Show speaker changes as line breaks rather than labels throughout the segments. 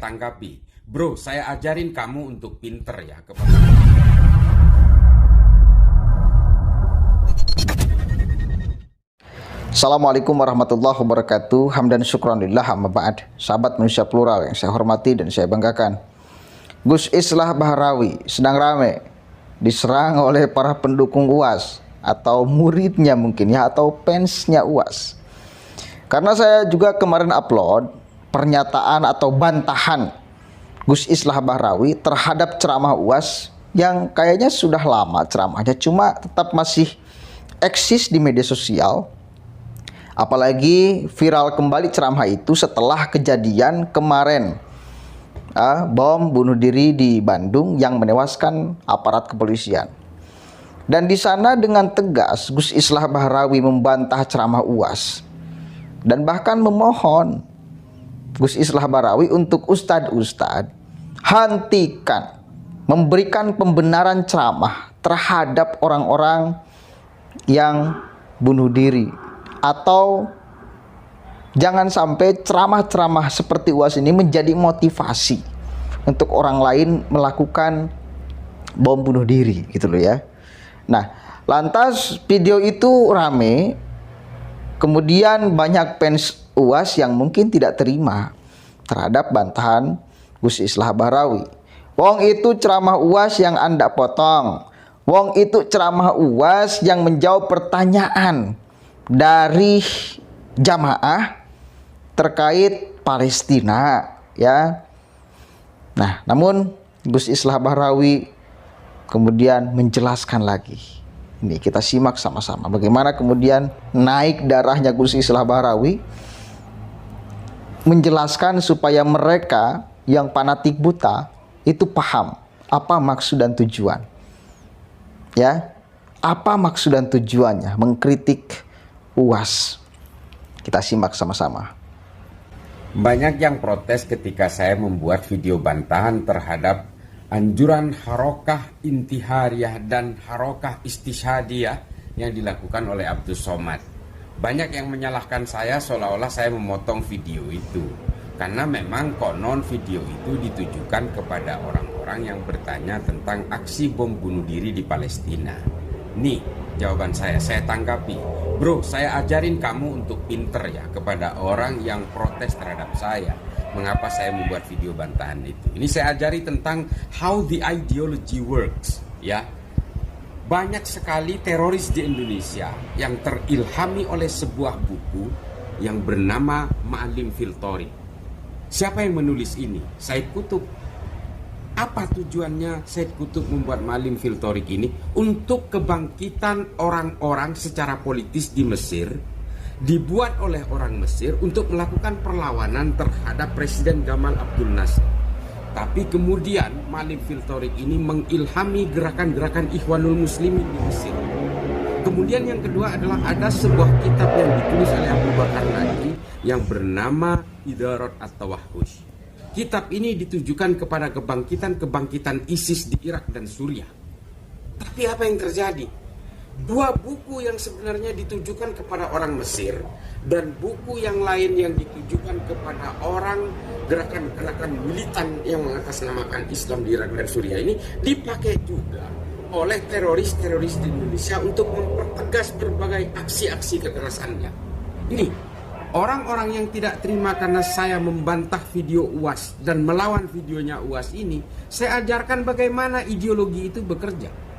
Tanggapi, bro, saya ajarin kamu untuk pinter ya.
Assalamualaikum warahmatullahi wabarakatuh. Hamdan syukranillah, amma ba'd. Sahabat manusia plural yang saya hormati dan saya banggakan, Gus Islah Bahrawi sedang rame diserang oleh para pendukung UAS atau muridnya mungkin ya, atau fansnya UAS. Karena saya juga kemarin upload pernyataan atau bantahan Gus Islah Bahrawi terhadap ceramah UAS yang kayaknya sudah lama ceramahnya, cuma tetap masih eksis di media sosial. Apalagi viral kembali ceramah itu setelah kejadian kemarin bom bunuh diri di Bandung yang menewaskan aparat kepolisian. Dan di sana dengan tegas Gus Islah Bahrawi membantah ceramah UAS dan bahkan memohon Gus Islah Bahrawi untuk ustadz-ustadz hentikan memberikan pembenaran ceramah terhadap orang-orang yang bunuh diri, atau jangan sampai ceramah-ceramah seperti UAS ini menjadi motivasi untuk orang lain melakukan bom bunuh diri gitu loh ya. Nah, lantas video itu rame, kemudian banyak fans UAS yang mungkin tidak terima terhadap bantahan Gus Islah Bahrawi. Wong itu ceramah UAS yang Anda potong. Wong itu ceramah UAS yang menjawab pertanyaan dari jamaah terkait Palestina ya. Nah, namun Gus Islah Bahrawi kemudian menjelaskan lagi. Ini kita simak sama-sama bagaimana kemudian naik darahnya Gus Islah Bahrawi menjelaskan supaya mereka yang fanatik buta itu paham apa maksud dan tujuan. Ya, apa maksud dan tujuannya mengkritik UAS. Kita simak sama-sama.
Banyak yang protes ketika saya membuat video bantahan terhadap anjuran harokah intihariyah dan harokah istishadiyah yang dilakukan oleh Abdus Somad. Banyak yang menyalahkan saya seolah-olah saya memotong video itu, karena memang konon video itu ditujukan kepada orang-orang yang bertanya tentang aksi bom bunuh diri di Palestina. Nih jawaban saya tanggapi. Bro, saya ajarin kamu untuk pinter ya kepada orang yang protes terhadap saya. Mengapa saya membuat video bantahan itu? Ini saya ajari tentang how the ideology works ya. Banyak sekali teroris di Indonesia yang terilhami oleh sebuah buku yang bernama Ma'alim fil Thoriq. Siapa yang menulis ini? Said Qutb. Apa tujuannya Said Qutb membuat Ma'alim fil Thoriq ini? Untuk kebangkitan orang-orang secara politis di Mesir, dibuat oleh orang Mesir untuk melakukan perlawanan terhadap Presiden Gamal Abdul Nasser. Tapi kemudian Ma'alim fil Thoriq ini mengilhami gerakan-gerakan Ikhwanul Muslimin di Mesir. Kemudian yang kedua adalah ada sebuah kitab yang ditulis oleh Abu Bakar Naji yang bernama Idarat at-Tawahhush. Kitab ini ditujukan kepada kebangkitan ISIS di Irak dan Suriah. Tapi apa yang terjadi? Dua buku yang sebenarnya ditujukan kepada orang Mesir dan buku yang lain yang ditujukan kepada orang gerakan-gerakan militan yang mengatasnamakan Islam di Irak dan Suriah ini dipakai juga oleh teroris-teroris di Indonesia untuk mempertegas berbagai aksi-aksi kekerasannya. Ini orang-orang yang tidak terima karena saya membantah video UAS dan melawan videonya UAS ini, saya ajarkan bagaimana ideologi itu bekerja.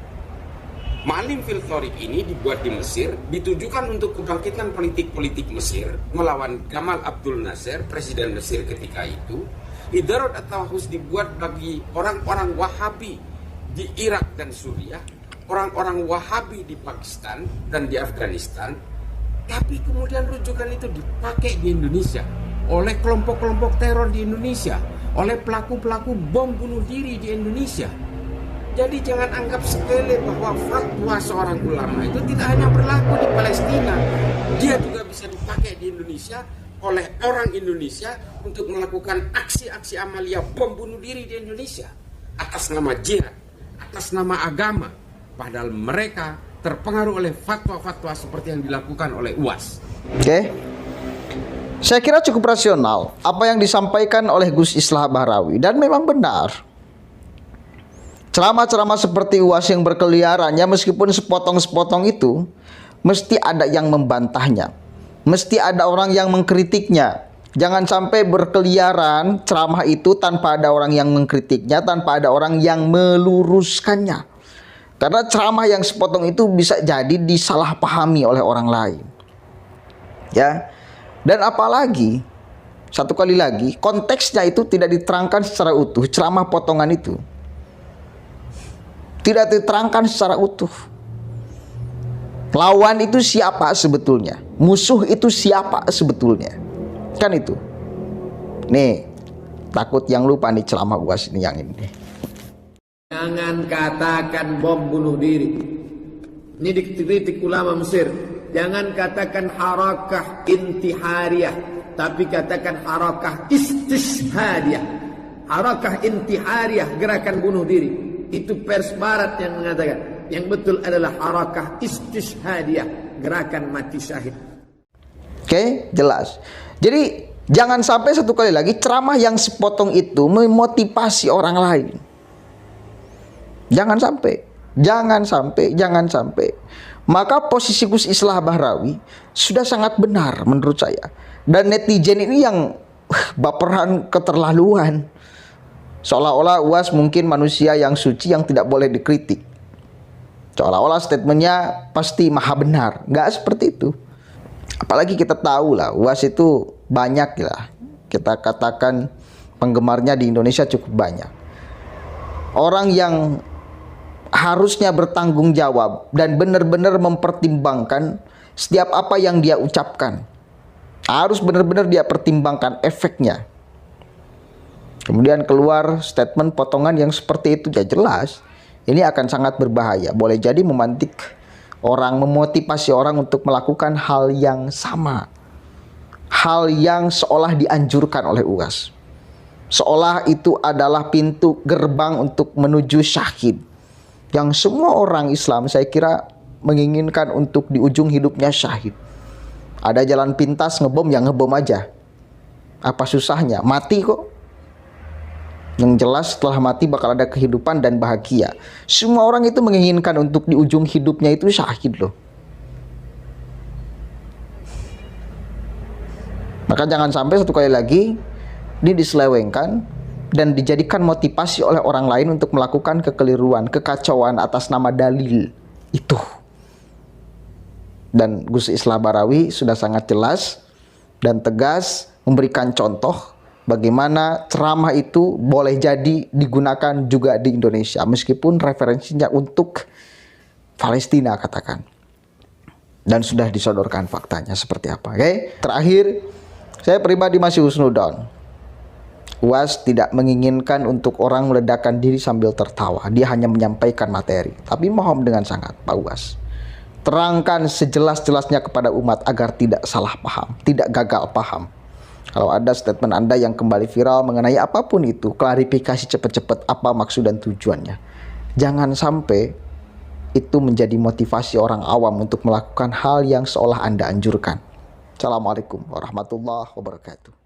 Ma'alim fil Thoriq ini dibuat di Mesir, ditujukan untuk kebangkitan politik-politik Mesir melawan Gamal Abdul Nasser, presiden Mesir ketika itu. Idarat at-Tawahhush dibuat bagi orang-orang Wahabi di Irak dan Suriah, orang-orang Wahabi di Pakistan dan di Afghanistan. Tapi kemudian rujukan itu dipakai di Indonesia oleh kelompok-kelompok teror di Indonesia, oleh pelaku-pelaku bom bunuh diri di Indonesia. Jadi jangan anggap sepele bahwa fatwa seorang ulama itu tidak hanya berlaku di Palestina. Dia juga bisa dipakai di Indonesia oleh orang Indonesia untuk melakukan aksi-aksi amalia bom bunuh diri di Indonesia atas nama jihad, atas nama agama. Padahal mereka terpengaruh oleh fatwa-fatwa seperti yang dilakukan oleh UAS.
Oke. Saya kira cukup rasional apa yang disampaikan oleh Gus Islah Bahrawi, dan memang benar. Ceramah-ceramah seperti UAS yang berkeliarannya, meskipun sepotong-sepotong itu, mesti ada yang membantahnya, mesti ada orang yang mengkritiknya. Jangan sampai berkeliaran ceramah itu tanpa ada orang yang mengkritiknya, tanpa ada orang yang meluruskannya. Karena ceramah yang sepotong itu bisa jadi disalahpahami oleh orang lain. Ya. Dan apalagi, satu kali lagi, konteksnya itu tidak diterangkan secara utuh. Ceramah potongan itu tidak diterangkan secara utuh. Lawan itu siapa sebetulnya? Musuh itu siapa sebetulnya? Kan itu. Nih, takut yang lupa nih ceramah UAS ini yang ini.
Jangan katakan bom bunuh diri. Ini dikritik ulama Mesir. Jangan katakan harakah intihariyah, tapi katakan harakah istishhadiyah. Harakah intihariyah, gerakan bunuh diri. Itu pers barat yang mengatakan. Yang betul adalah harakah istishhadiyah, gerakan mati syahid.
Oke, jelas. Jadi jangan sampai satu kali lagi ceramah yang sepotong itu memotivasi orang lain. Jangan sampai. Jangan sampai, jangan sampai. Maka posisi Gus Islah Bahrawi sudah sangat benar menurut saya. Dan netizen ini yang baperan keterlaluan. Seolah-olah UAS mungkin manusia yang suci yang tidak boleh dikritik. Seolah-olah statementnya pasti maha benar. Nggak seperti itu. Apalagi kita tahu lah, UAS itu banyak lah. Kita katakan penggemarnya di Indonesia cukup banyak. Orang yang harusnya bertanggung jawab dan benar-benar mempertimbangkan setiap apa yang dia ucapkan. Harus benar-benar dia pertimbangkan efeknya. Kemudian keluar statement potongan yang seperti itu, ya jelas ini akan sangat berbahaya. Boleh jadi memantik orang, memotivasi orang untuk melakukan hal yang sama. Hal yang seolah dianjurkan oleh UAS. Seolah itu adalah pintu gerbang untuk menuju syahid. Yang semua orang Islam saya kira menginginkan untuk di ujung hidupnya syahid. Ada jalan pintas ngebom, ya ngebom aja. Apa susahnya? Mati kok. Yang jelas setelah mati bakal ada kehidupan dan bahagia. Semua orang itu menginginkan untuk di ujung hidupnya itu syahid loh. Maka jangan sampai satu kali lagi ini diselewengkan dan dijadikan motivasi oleh orang lain untuk melakukan kekeliruan, kekacauan atas nama dalil itu. Dan Gus Islah Bahrawi sudah sangat jelas dan tegas memberikan contoh bagaimana ceramah itu boleh jadi digunakan juga di Indonesia, meskipun referensinya untuk Palestina katakan. Dan sudah disodorkan faktanya seperti apa. Oke? Terakhir, saya pribadi masih husnudon. UAS tidak menginginkan untuk orang meledakkan diri sambil tertawa. Dia hanya menyampaikan materi. Tapi mohon dengan sangat, Pak UAS, terangkan sejelas-jelasnya kepada umat agar tidak salah paham, tidak gagal paham. Kalau ada statement Anda yang kembali viral mengenai apapun itu, klarifikasi cepat-cepat apa maksud dan tujuannya. Jangan sampai itu menjadi motivasi orang awam untuk melakukan hal yang seolah Anda anjurkan. Assalamualaikum warahmatullahi wabarakatuh.